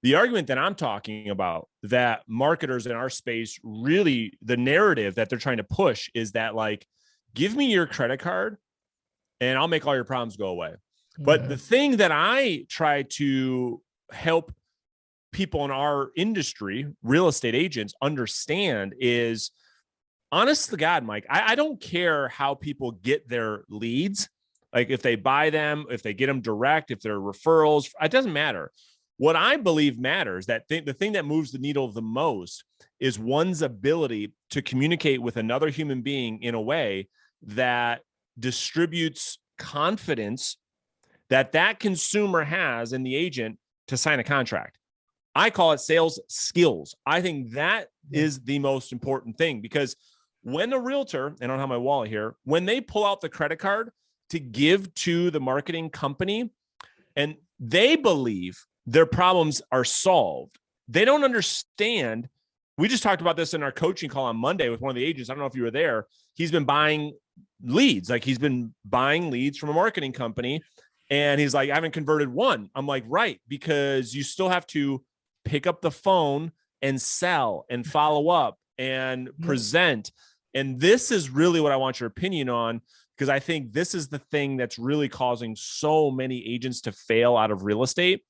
The argument that I'm talking about, that marketers in our space really, the narrative that they're trying to push is that, like, give me your credit card and I'll make all your problems go away. But the thing that I try to help people in our industry, real estate agents, understand is, honest to God, Mike, I don't care how people get their leads. Like if they buy them, if they get them direct, if they're referrals, it doesn't matter. What I believe matters, the thing that moves the needle the most is one's ability to communicate with another human being in a way that distributes confidence that that consumer has in the agent to sign a contract. I call it sales skills. I think that is the most important thing, because when a realtor, and I don't have my wallet here, when they pull out the credit card to give to the marketing company and they believe their problems are solved, they don't understand. We just talked about this in our coaching call on Monday with one of the agents. I don't know if you were there. He's been buying leads. Like he's been buying leads from a marketing company. And he's like, I haven't converted one. I'm like, right, because you still have to pick up the phone and sell and follow up and present. And this is really what I want your opinion on, because I think this is the thing that's really causing so many agents to fail out of real estate,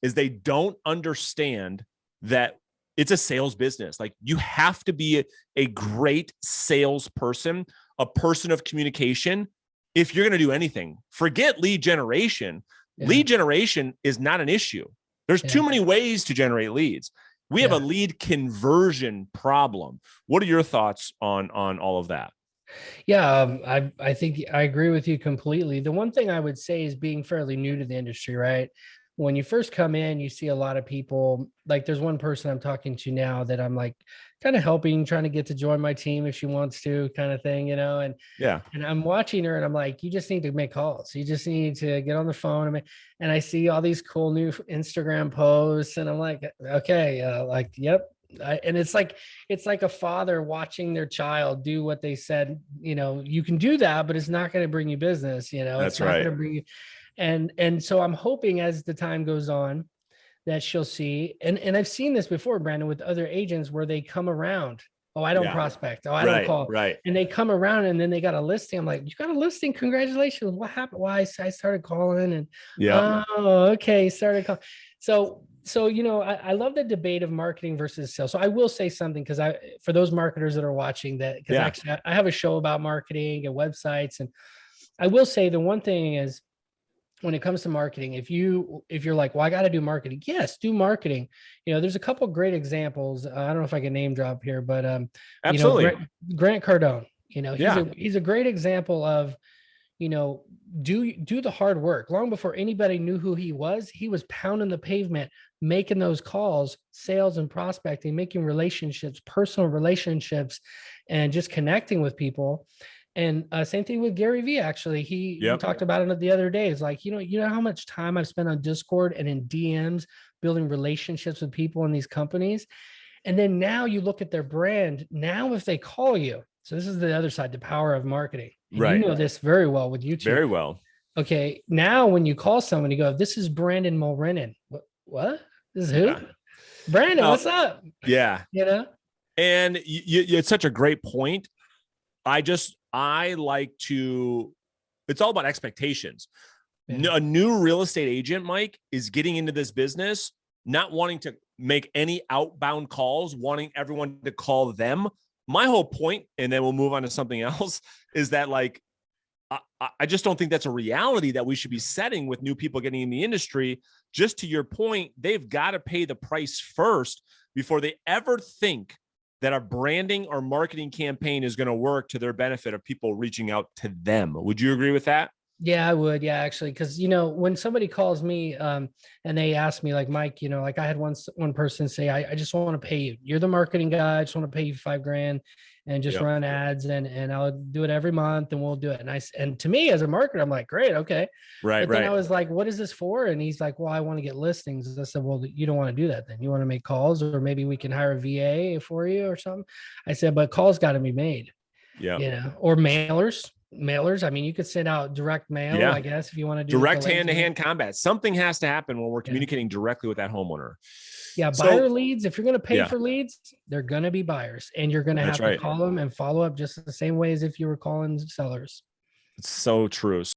is they don't understand that it's a sales business. Like you have to be a great salesperson, a person of communication. If you're going to do anything, forget lead generation. Yeah. Lead generation is not an issue. There's too many ways to generate leads. We have a lead conversion problem. What are your thoughts on all of that? Yeah, I think I agree with you completely. The one thing I would say is being fairly new to the industry, right? When you first come in, you see a lot of people. Like there's one person I'm talking to now that I'm like kind of helping, trying to get to join my team if she wants to, kind of thing, and I'm watching her and I'm like, you just need to make calls. You just need to get on the phone. And I see all these cool new Instagram posts and I'm like, okay, yep. And it's like a father watching their child do what they said, you can do that, but it's not going to bring you business, That's it's not right. going to bring you. And so I'm hoping as the time goes on that she'll see, and I've seen this before, Brandon, with other agents where they come around. Oh, I don't prospect. Oh, I don't call. Right. And they come around and then they got a listing. I'm like, you got a listing? Congratulations. What happened? Why? I started calling and oh, okay. Started calling. So, I love the debate of marketing versus sales. So I will say something, because for those marketers that are watching that, because actually I have a show about marketing and websites. And I will say the one thing is, when it comes to marketing, if you're like, well, I got to do marketing. Yes, do marketing. There's a couple great examples. I don't know if I can name drop here, but absolutely. Grant Cardone, he's a great example of, do the hard work. Long before anybody knew who he was pounding the pavement, making those calls, sales and prospecting, making relationships, personal relationships, and just connecting with people. And same thing with Gary Vee. Actually, he talked about it the other day. It's like, you know how much time I've spent on Discord and in DMs building relationships with people in these companies. And then now you look at their brand. Now, if they call you, so this is the other side, the power of marketing. And you know this very well with YouTube. Very well. Okay. Now, when you call someone, you go, this is Brandon Mulrennan. What? This is who? Yeah. Brandon, what's up? Yeah. And it's such a great point. I like to, it's all about expectations. Yeah. A new real estate agent, Mike, is getting into this business, not wanting to make any outbound calls, wanting everyone to call them. My whole point, and then we'll move on to something else, is that like, I just don't think that's a reality that we should be setting with new people getting in the industry. Just to your point, they've got to pay the price first before they ever think that a branding or marketing campaign is going to work to their benefit of people reaching out to them. Would you agree with that? Yeah, I would. Yeah, actually, because, when somebody calls me and they ask me like, Mike, like I had one person say, I just want to pay you. You're the marketing guy. I just want to pay you $5,000 and just run ads and I'll do it every month and we'll do it. And to me as a marketer, I'm like, great. Okay. But then I was like, what is this for? And he's like, well, I want to get listings. I said, well, you don't want to do that then. You want to make calls, or maybe we can hire a VA for you or something. I said, but calls got to be made. Yeah. Or mailers. I mean, you could send out direct mail, I guess, if you want to do direct hand-to-hand combat. Something has to happen when we're communicating directly with that homeowner. Yeah, So buyer leads, if you're going to pay yeah, for leads, they're going to be buyers, and you're going to that's have to right. call them and follow up just the same way as if you were calling sellers. It's so true.